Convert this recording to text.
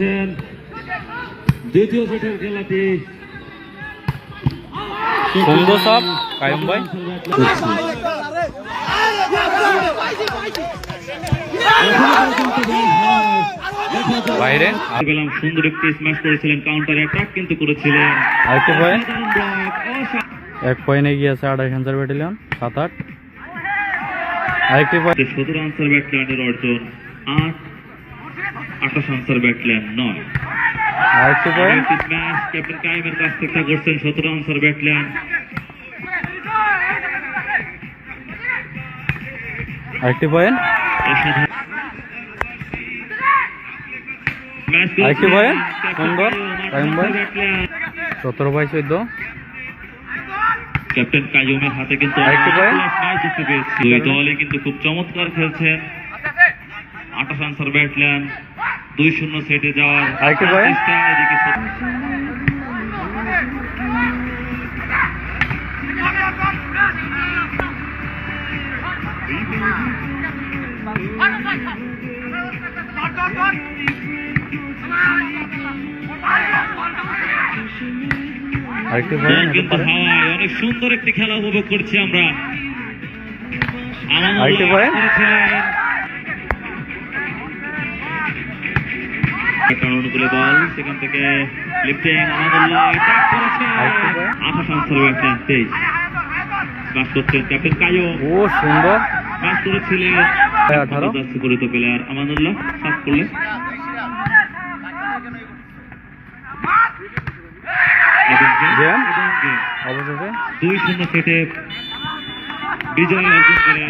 করছেন দ্বিতীয় সেটের খেলাটি। সুন্দর সাপ কায়েম ভাই। বাইরে পেলাম সুন্দর একটি স্ম্যাশ করেছিলেন, কাউন্টার অ্যাটাক কিন্তু করেছিলেন। আরেকটি পয়েন্ট, 1 পয়েন্ট এগিয়ে আছে 28 আনসার ব্যাটালিয়ন 7-8। আরেকটি পয়েন্ট, 17 আনসার ব্যাটালিয়নের অর্জন 8, 28 আনসার ব্যাটালিয়ন 9। আরেকটি পয়েন্ট, স্ম্যাশ ক্যাপ্টেন কাইমের কাছ থেকে করছেন 17 আনসার ব্যাটালিয়ন। আরেকটি পয়েন্ট, আরেকটি পয়েন্ট সুন্দর কায়েম ভাই। 17-14। ক্যাপ্টেন কাইমের হাতে কিন্তু আরেকটি পয়েন্ট, দুই দলই কিন্তু খুব চমৎকার খেলছেন। 28 আনসার ব্যাটালিয়ন 2-0 সেটে যাওয়ার আরেকটি পয়েন্ট, এদিকে আরেকটি পয়েন্ট কিন্তু হাওয়ায় অনেক সুন্দর একটি খেলা উপভোগ করছি আমরা। আরেকটি পয়েন্ট, অনুকূলে বল, সেখান থেকে লিফটিং আমাদুল্লাহ অ্যাটাক করেছে। 28 আনসার ব্যাটালিয়ন 23 পাস করছেন ক্যাপ্টেন কায়ো। ও সুন্দর পাস করেছিলেন 18। সুপরিচিত প্লেয়ার আমাদুল্লাহ পাস করলেন। গেম অবশেষে 2-0 সেটে বিজয় অর্জন করে